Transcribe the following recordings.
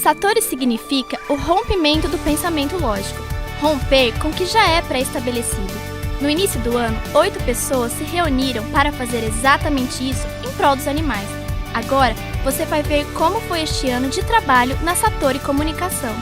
Satori significa o rompimento do pensamento lógico, romper com o que já é pré-estabelecido. No início do ano, 8 pessoas se reuniram para fazer exatamente isso em prol dos animais. Agora, você vai ver como foi este ano de trabalho na Satori Comunicação.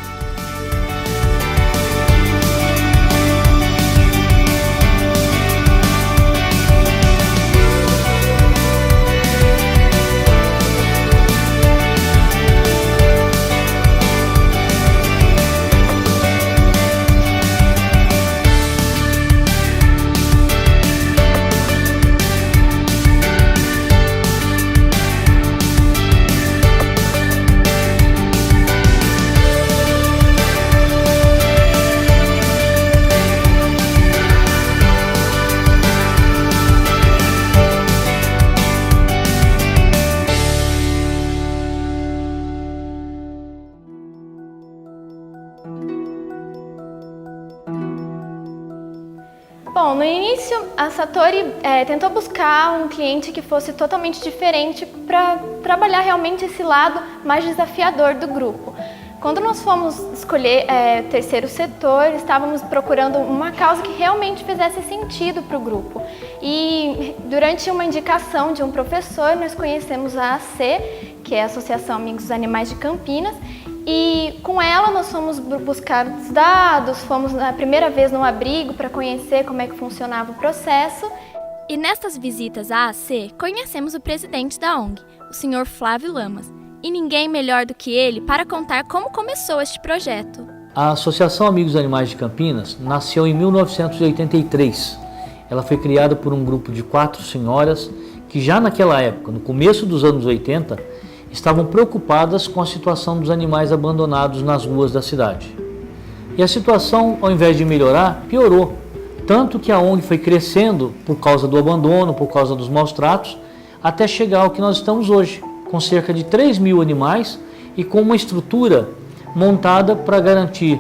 Bom, no início a Satori tentou buscar um cliente que fosse totalmente diferente para trabalhar realmente esse lado mais desafiador do grupo. Quando nós fomos escolher terceiro setor, estávamos procurando uma causa que realmente fizesse sentido para o grupo. E durante uma indicação de um professor, nós conhecemos a AC, que é a Associação Amigos dos Animais de Campinas, e com ela nós fomos buscar os dados, fomos na primeira vez no abrigo para conhecer como é que funcionava o processo. E nestas visitas à AC, conhecemos o presidente da ONG, o Sr. Flávio Lamas. E ninguém melhor do que ele para contar como começou este projeto. A Associação Amigos dos Animais de Campinas nasceu em 1983. Ela foi criada por um grupo de 4 senhoras que já naquela época, no começo dos anos 80, estavam preocupadas com a situação dos animais abandonados nas ruas da cidade. E a situação, ao invés de melhorar, piorou. Tanto que a ONG foi crescendo por causa do abandono, por causa dos maus tratos, até chegar ao que nós estamos hoje, com cerca de 3.000 animais e com uma estrutura montada para garantir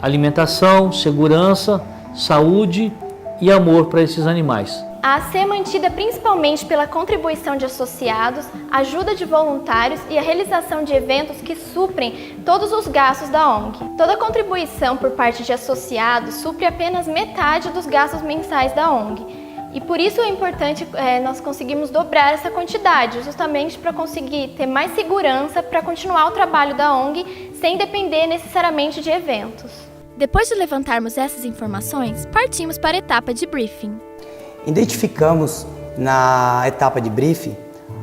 alimentação, segurança, saúde e amor para esses animais. A AC é mantida principalmente pela contribuição de associados, ajuda de voluntários e a realização de eventos que suprem todos os gastos da ONG. Toda contribuição por parte de associados supre apenas metade dos gastos mensais da ONG. E por isso é importante nós conseguirmos dobrar essa quantidade, justamente para conseguir ter mais segurança para continuar o trabalho da ONG sem depender necessariamente de eventos. Depois de levantarmos essas informações, partimos para a etapa de briefing. Identificamos na etapa de briefing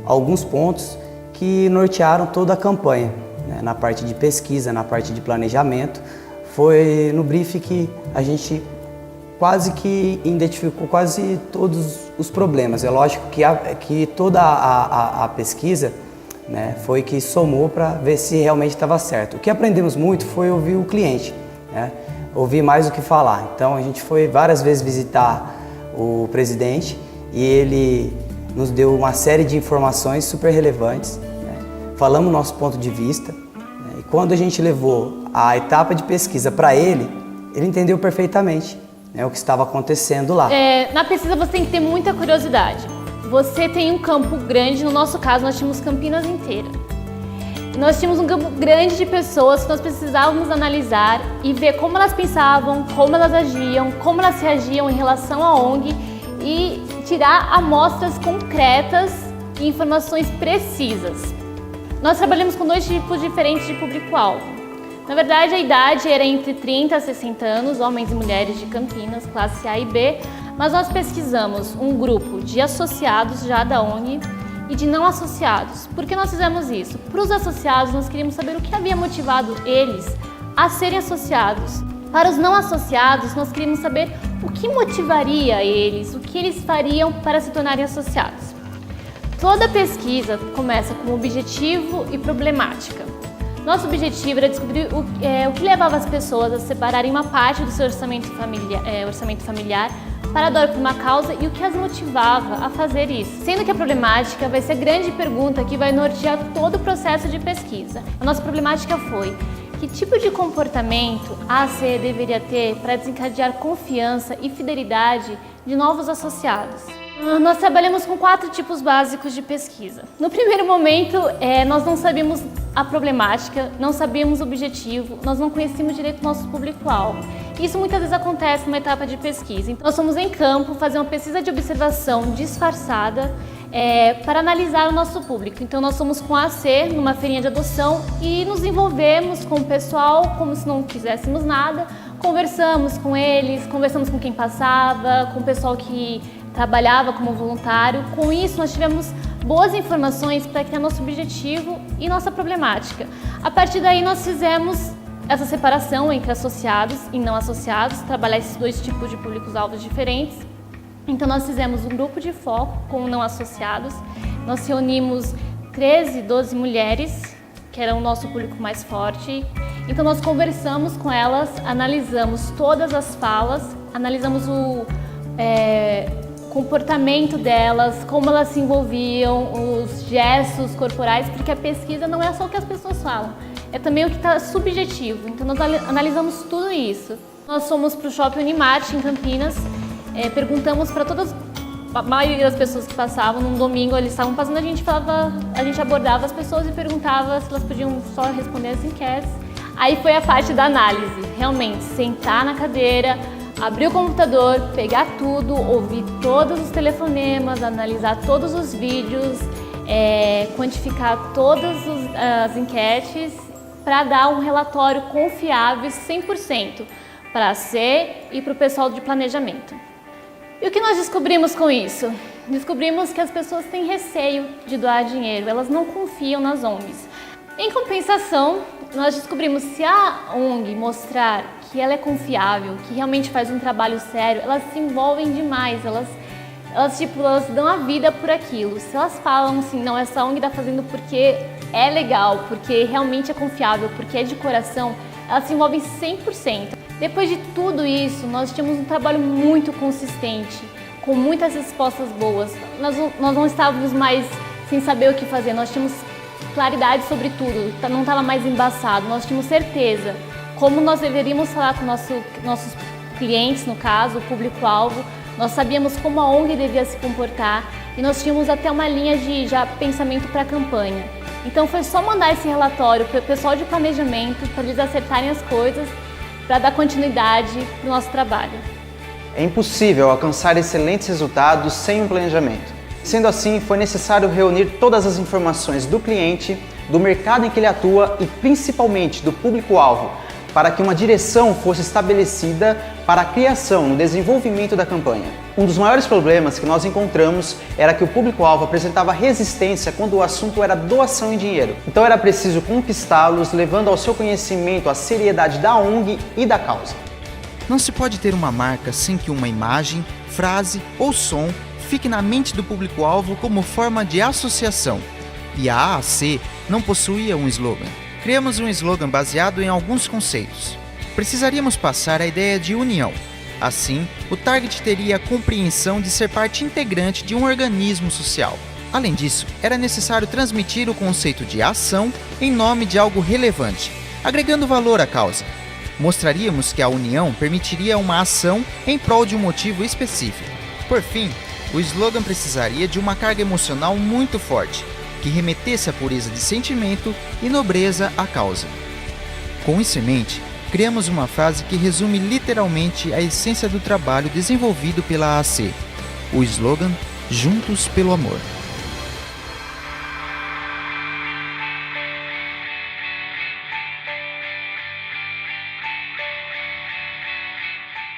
alguns pontos que nortearam toda a campanha, né? Na parte de pesquisa, na parte de planejamento. Foi no briefing que a gente quase que identificou quase todos os problemas. É lógico que toda a pesquisa, né, foi que somou para ver se realmente estava certo. O que aprendemos muito foi ouvir o cliente, né? Ouvir mais do que falar. Então a gente foi várias vezes visitar o presidente e ele nos deu uma série de informações super relevantes, né? Falamos nosso ponto de vista, né? E quando a gente levou a etapa de pesquisa para ele entendeu perfeitamente, né, o que estava acontecendo lá. Na pesquisa você tem que ter muita curiosidade. Você tem um campo grande, no nosso caso nós tínhamos Campinas inteira. Nós tínhamos um campo grande de pessoas que nós precisávamos analisar e ver como elas pensavam, como elas agiam, como elas reagiam em relação à ONG e tirar amostras concretas e informações precisas. Nós trabalhamos com 2 tipos diferentes de público-alvo. Na verdade, a idade era entre 30 a 60 anos, homens e mulheres de Campinas, classe A e B, mas nós pesquisamos um grupo de associados já da ONG e de não associados. Por que nós fizemos isso? Para os associados, nós queríamos saber o que havia motivado eles a serem associados. Para os não associados, nós queríamos saber o que motivaria eles, o que eles fariam para se tornarem associados. Toda pesquisa começa com objetivo e problemática. Nosso objetivo era descobrir o que levava as pessoas a separarem uma parte do seu orçamento familiar para doar por uma causa e o que as motivava a fazer isso. Sendo que a problemática vai ser a grande pergunta que vai nortear todo o processo de pesquisa. A nossa problemática foi: que tipo de comportamento a AC deveria ter para desencadear confiança e fidelidade de novos associados? Nós trabalhamos com 4 tipos básicos de pesquisa. No primeiro momento, nós não sabíamos a problemática, não sabíamos o objetivo, nós não conhecíamos direito o nosso público-alvo. Isso muitas vezes acontece numa etapa de pesquisa. Então nós fomos em campo fazer uma pesquisa de observação disfarçada para analisar o nosso público. Então nós fomos com a AC numa feirinha de adoção e nos envolvemos com o pessoal como se não quiséssemos nada, conversamos com eles, conversamos com quem passava, com o pessoal que trabalhava como voluntário. Com isso nós tivemos boas informações para criar nosso objetivo e nossa problemática. A partir daí nós fizemos essa separação entre associados e não associados, trabalhar esses dois tipos de públicos-alvos diferentes. Então nós fizemos um grupo de foco com não associados, nós reunimos 13, 12 mulheres, que era o nosso público mais forte. Então nós conversamos com elas, analisamos todas as falas, analisamos o comportamento delas, como elas se envolviam, os gestos corporais, porque a pesquisa não é só o que as pessoas falam, é também o que está subjetivo. Então nós analisamos tudo isso. Nós fomos para o Shopping Unimart em Campinas, perguntamos para a maioria das pessoas que passavam, num domingo eles estavam passando, a gente abordava as pessoas e perguntava se elas podiam só responder as enquetes. Aí foi a parte da análise, realmente, sentar na cadeira, abrir o computador, pegar tudo, ouvir todos os telefonemas, analisar todos os vídeos, quantificar todas as enquetes para dar um relatório confiável 100% para a AC e para o pessoal de planejamento. E o que nós descobrimos com isso? Descobrimos que as pessoas têm receio de doar dinheiro, elas não confiam nas ONGs. Em compensação, nós descobrimos que se a ONG mostrar que ela é confiável, que realmente faz um trabalho sério, elas se envolvem demais, elas dão a vida por aquilo. Se elas falam assim, não, essa ONG está fazendo porque é legal, porque realmente é confiável, porque é de coração, elas se envolvem 100%. Depois de tudo isso, nós tínhamos um trabalho muito consistente, com muitas respostas boas. Nós não estávamos mais sem saber o que fazer, nós tínhamos claridade sobre tudo, não estava mais embaçado, nós tínhamos certeza como nós deveríamos falar com nossos clientes, no caso, o público-alvo, nós sabíamos como a ONG devia se comportar e nós tínhamos até uma linha de pensamento para a campanha. Então foi só mandar esse relatório para o pessoal de planejamento, para eles acertarem as coisas, para dar continuidade para o nosso trabalho. É impossível alcançar excelentes resultados sem um planejamento. Sendo assim, foi necessário reunir todas as informações do cliente, do mercado em que ele atua e principalmente do público-alvo, para que uma direção fosse estabelecida para a criação e o desenvolvimento da campanha. Um dos maiores problemas que nós encontramos era que o público-alvo apresentava resistência quando o assunto era doação em dinheiro. Então era preciso conquistá-los, levando ao seu conhecimento a seriedade da ONG e da causa. Não se pode ter uma marca sem que uma imagem, frase ou som fique na mente do público-alvo como forma de associação. E a AAC não possuía um slogan. Criamos um slogan baseado em alguns conceitos. Precisaríamos passar a ideia de união. Assim, o target teria a compreensão de ser parte integrante de um organismo social. Além disso, era necessário transmitir o conceito de ação em nome de algo relevante, agregando valor à causa. Mostraríamos que a união permitiria uma ação em prol de um motivo específico. Por fim, o slogan precisaria de uma carga emocional muito forte, que remetesse à pureza de sentimento e nobreza à causa. Com isso em mente, criamos uma frase que resume literalmente a essência do trabalho desenvolvido pela AAC, o slogan Juntos pelo Amor.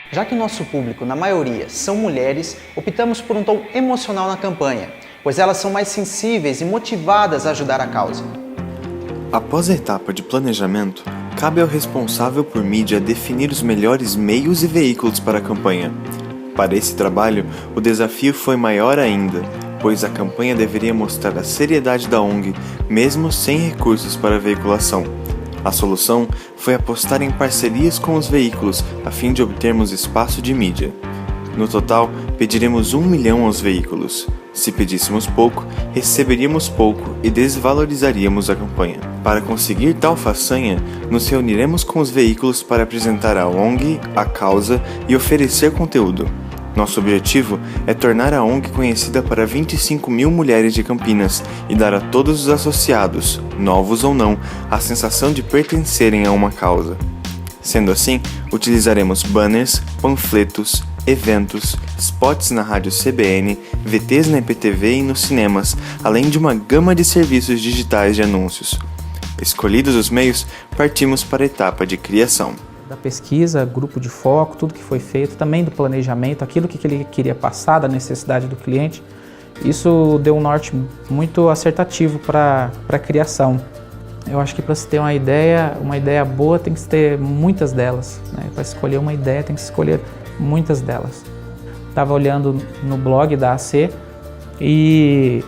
Já que nosso público, na maioria, são mulheres, optamos por um tom emocional na campanha, pois elas são mais sensíveis e motivadas a ajudar a causa. Após a etapa de planejamento, cabe ao responsável por mídia definir os melhores meios e veículos para a campanha. Para esse trabalho, o desafio foi maior ainda, pois a campanha deveria mostrar a seriedade da ONG, mesmo sem recursos para a veiculação. A solução foi apostar em parcerias com os veículos, a fim de obtermos espaço de mídia. No total, pediremos 1 milhão aos veículos. Se pedíssemos pouco, receberíamos pouco e desvalorizaríamos a campanha. Para conseguir tal façanha, nos reuniremos com os veículos para apresentar a ONG, a causa e oferecer conteúdo. Nosso objetivo é tornar a ONG conhecida para 25 mil mulheres de Campinas e dar a todos os associados, novos ou não, a sensação de pertencerem a uma causa. Sendo assim, utilizaremos banners, panfletos, eventos, spots na rádio CBN, VTs na IPTV e nos cinemas, além de uma gama de serviços digitais de anúncios. Escolhidos os meios, partimos para a etapa de criação. Da pesquisa, grupo de foco, tudo que foi feito, também do planejamento, aquilo que ele queria passar, da necessidade do cliente, isso deu um norte muito acertativo para a criação. Eu acho que para se ter uma ideia boa tem que ter muitas delas, né? Para escolher uma ideia tem que escolher muitas delas. Estava olhando no blog da AC e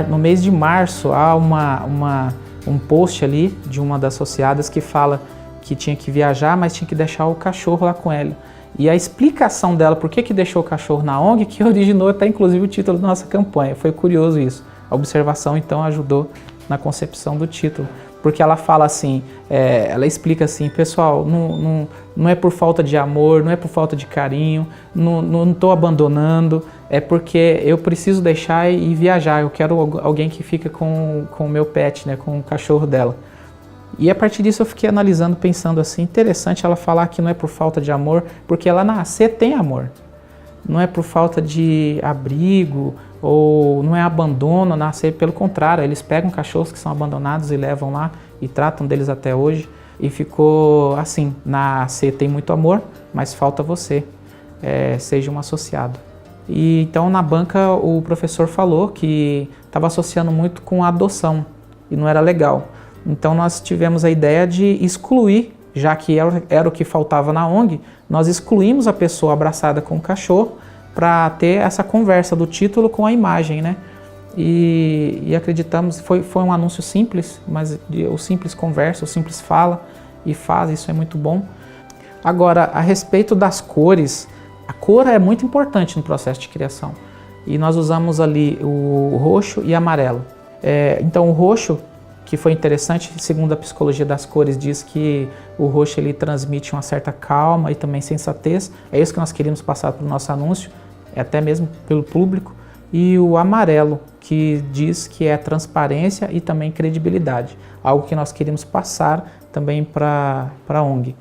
no mês de março há um post ali de uma das associadas que fala que tinha que viajar, mas tinha que deixar o cachorro lá com ela. E a explicação dela por que deixou o cachorro na ONG que originou até inclusive o título da nossa campanha. Foi curioso isso. A observação então ajudou na concepção do título. Porque ela fala assim, ela explica assim, pessoal, não é por falta de amor, não é por falta de carinho, não estou abandonando, é porque eu preciso deixar e viajar, eu quero alguém que fica com o meu pet, né, com o cachorro dela. E a partir disso eu fiquei analisando, pensando assim, interessante ela falar que não é por falta de amor, porque lá na AC tem amor. Não é por falta de abrigo ou não é abandono na AC, pelo contrário, eles pegam cachorros que são abandonados e levam lá e tratam deles até hoje. E ficou assim, na AC tem muito amor, mas falta você, seja um associado. E então na banca o professor falou que estava associando muito com a adoção e não era legal. Então nós tivemos a ideia de excluir, já que era o que faltava na ONG, nós excluímos a pessoa abraçada com o cachorro para ter essa conversa do título com a imagem, né? E acreditamos, foi um anúncio simples, mas o simples conversa, o simples fala e faz, isso é muito bom. Agora, a respeito das cores, a cor é muito importante no processo de criação. E nós usamos ali o roxo e amarelo. Então o roxo, que foi interessante, segundo a psicologia das cores, diz que o roxo ele transmite uma certa calma e também sensatez. É isso que nós queríamos passar para o nosso anúncio, até mesmo pelo público. E o amarelo, que diz que é transparência e também credibilidade. Algo que nós queríamos passar também para a ONG.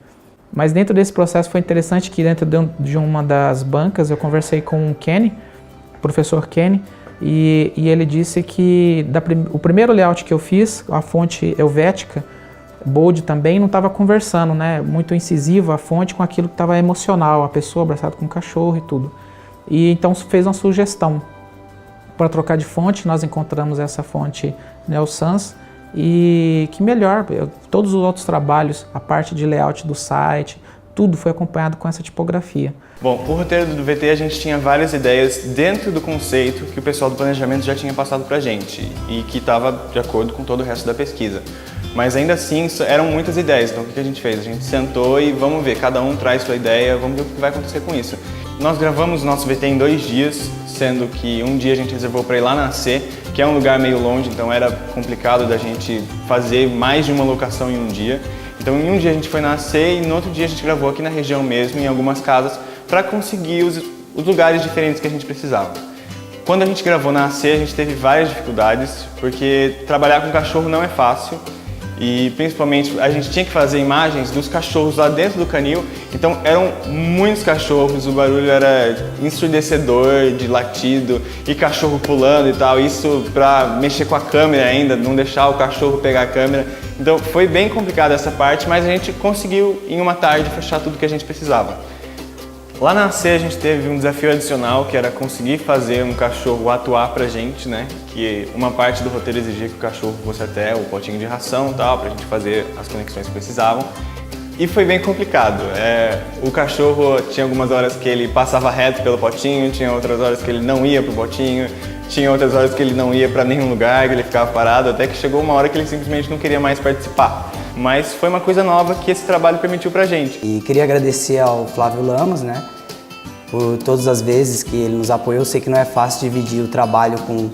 Mas dentro desse processo foi interessante que dentro de uma das bancas eu conversei com o Kenny, o professor Kenny, e ele disse que o primeiro layout que eu fiz, a fonte helvética, bold também, não estava conversando, né? Muito incisiva a fonte com aquilo que estava emocional, a pessoa abraçada com o cachorro e tudo. E então fez uma sugestão para trocar de fonte, nós encontramos essa fonte Neo Sans e que melhor, todos os outros trabalhos, a parte de layout do site, tudo foi acompanhado com essa tipografia. Bom, o roteiro do VT a gente tinha várias ideias dentro do conceito que o pessoal do planejamento já tinha passado pra gente e que estava de acordo com todo o resto da pesquisa. Mas ainda assim eram muitas ideias, então o que a gente fez? A gente sentou e vamos ver, cada um traz sua ideia, vamos ver o que vai acontecer com isso. Nós gravamos o nosso VT em 2 dias, sendo que um dia a gente reservou para ir lá na C, que é um lugar meio longe, então era complicado da gente fazer mais de uma locação em um dia. Então em um dia a gente foi na C e no outro dia a gente gravou aqui na região mesmo, em algumas casas, para conseguir os lugares diferentes que a gente precisava. Quando a gente gravou na AC, a gente teve várias dificuldades, porque trabalhar com cachorro não é fácil e principalmente a gente tinha que fazer imagens dos cachorros lá dentro do canil, então eram muitos cachorros, o barulho era ensurdecedor de latido e cachorro pulando e tal, isso para mexer com a câmera ainda, não deixar o cachorro pegar a câmera. Então foi bem complicado essa parte, mas a gente conseguiu em uma tarde fechar tudo que a gente precisava. Lá na C a gente teve um desafio adicional, que era conseguir fazer um cachorro atuar pra gente, né? Que uma parte do roteiro exigia que o cachorro fosse até o potinho de ração e tal, pra gente fazer as conexões que precisavam. E foi bem complicado. O cachorro tinha algumas horas que ele passava reto pelo potinho, tinha outras horas que ele não ia pro potinho, tinha outras horas que ele não ia pra nenhum lugar, que ele ficava parado, até que chegou uma hora que ele simplesmente não queria mais participar. Mas foi uma coisa nova que esse trabalho permitiu pra gente. E queria agradecer ao Flávio Lamas, né, por todas as vezes que ele nos apoiou. Eu sei que não é fácil dividir o trabalho com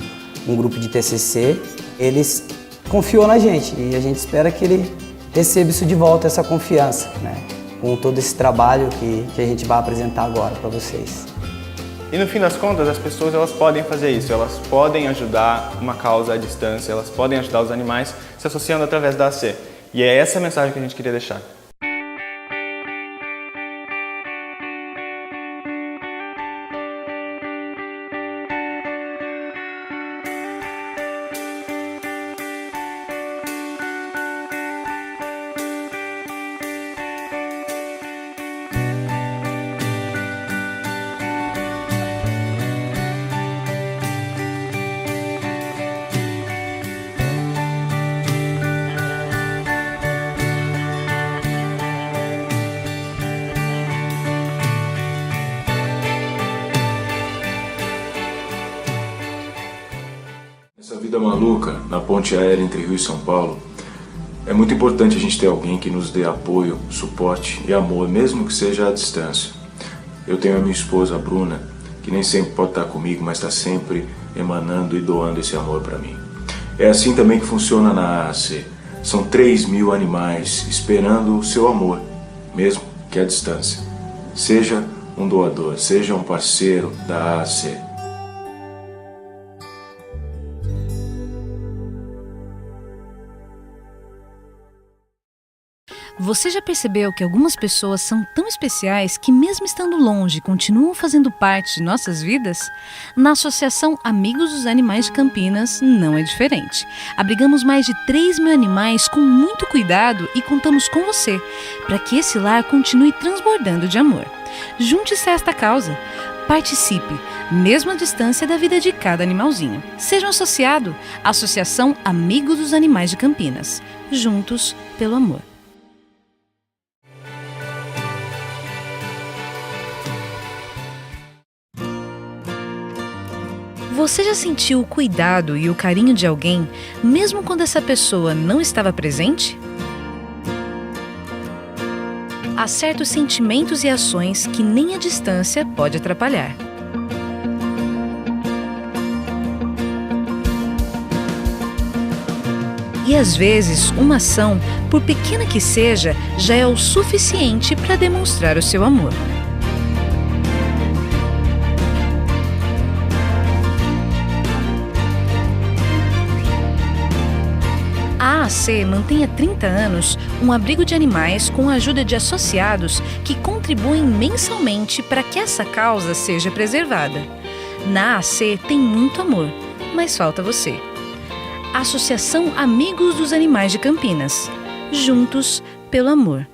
um grupo de TCC. Ele confiou na gente e a gente espera que ele receba isso de volta, essa confiança, né. com todo esse trabalho que a gente vai apresentar agora para vocês. E no fim das contas, as pessoas elas podem fazer isso, elas podem ajudar uma causa à distância, elas podem ajudar os animais se associando através da AC. E é essa a mensagem que a gente queria deixar. Essa vida maluca na ponte aérea entre Rio e São Paulo, é muito importante a gente ter alguém que nos dê apoio, suporte e amor, mesmo que seja à distância. Eu tenho a minha esposa, a Bruna, que nem sempre pode estar comigo, mas está sempre emanando e doando esse amor para mim. É assim também que funciona na AAC. São 3.000 animais esperando o seu amor, mesmo que à distância. Seja um doador, seja um parceiro da AAC. Você já percebeu que algumas pessoas são tão especiais que, mesmo estando longe, continuam fazendo parte de nossas vidas? Na Associação Amigos dos Animais de Campinas não é diferente. Abrigamos mais de 3.000 animais com muito cuidado e contamos com você, para que esse lar continue transbordando de amor. Junte-se a esta causa. Participe, mesmo à distância da vida de cada animalzinho. Seja um associado. Associação Amigos dos Animais de Campinas. Juntos pelo amor. Você já sentiu o cuidado e o carinho de alguém, mesmo quando essa pessoa não estava presente? Há certos sentimentos e ações que nem a distância pode atrapalhar. E às vezes, uma ação, por pequena que seja, já é o suficiente para demonstrar o seu amor. A AAC mantém há 30 anos um abrigo de animais com a ajuda de associados que contribuem mensalmente para que essa causa seja preservada. Na AAC tem muito amor, mas falta você. Associação Amigos dos Animais de Campinas. Juntos pelo amor.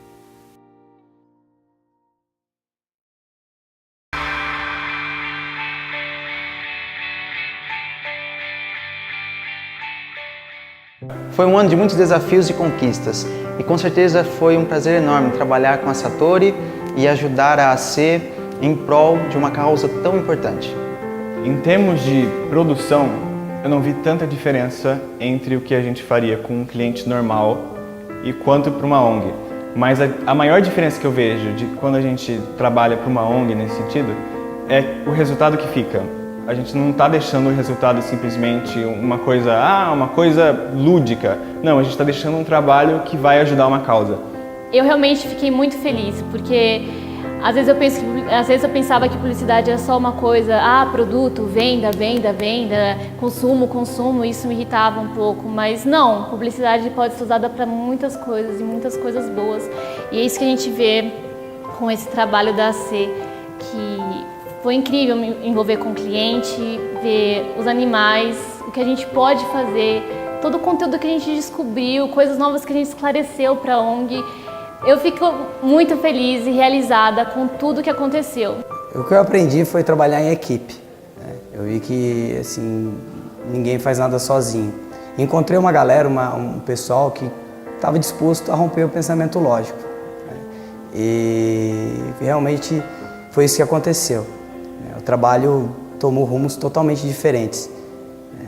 Foi um ano de muitos desafios e conquistas, e com certeza foi um prazer enorme trabalhar com a Satori e ajudar a AC em prol de uma causa tão importante. Em termos de produção, eu não vi tanta diferença entre o que a gente faria com um cliente normal e quanto para uma ONG. Mas a maior diferença que eu vejo de quando a gente trabalha para uma ONG nesse sentido é o resultado que fica. A gente não está deixando o resultado simplesmente uma coisa lúdica. Não, a gente está deixando um trabalho que vai ajudar uma causa. Eu realmente fiquei muito feliz, porque às vezes eu pensava que publicidade era só uma coisa, produto, venda, consumo, isso me irritava um pouco. Mas não, publicidade pode ser usada para muitas coisas e muitas coisas boas. E é isso que a gente vê com esse trabalho da AC, que foi incrível me envolver com o cliente, ver os animais, o que a gente pode fazer, todo o conteúdo que a gente descobriu, coisas novas que a gente esclareceu para a ONG. Eu fico muito feliz e realizada com tudo que aconteceu. O que eu aprendi foi trabalhar em equipe. Eu vi que assim, ninguém faz nada sozinho. Encontrei uma galera, um pessoal que estava disposto a romper o pensamento lógico. E realmente foi isso que aconteceu. O trabalho tomou rumos totalmente diferentes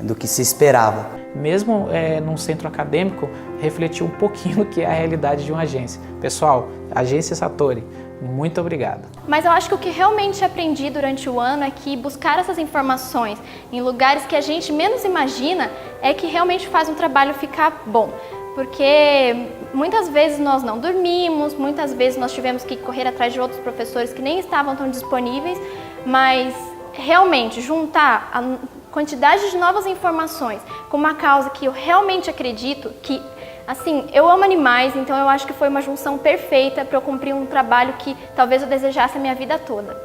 do que se esperava. Mesmo num centro acadêmico, refletiu um pouquinho o que é a realidade de uma agência. Pessoal, Agência Satori, muito obrigado. Mas eu acho que o que realmente aprendi durante o ano é que buscar essas informações em lugares que a gente menos imagina é que realmente faz um trabalho ficar bom. porque muitas vezes nós não dormimos, muitas vezes nós tivemos que correr atrás de outros professores que nem estavam tão disponíveis, mas realmente juntar a quantidade de novas informações com uma causa que eu realmente acredito que, assim, eu amo animais, então eu acho que foi uma junção perfeita para eu cumprir um trabalho que talvez eu desejasse a minha vida toda.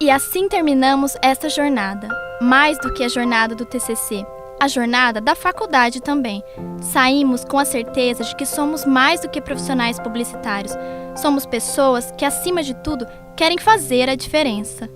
E assim terminamos esta jornada, mais do que a jornada do TCC, a jornada da faculdade também. Saímos com a certeza de que somos mais do que profissionais publicitários. Somos pessoas que, acima de tudo, querem fazer a diferença.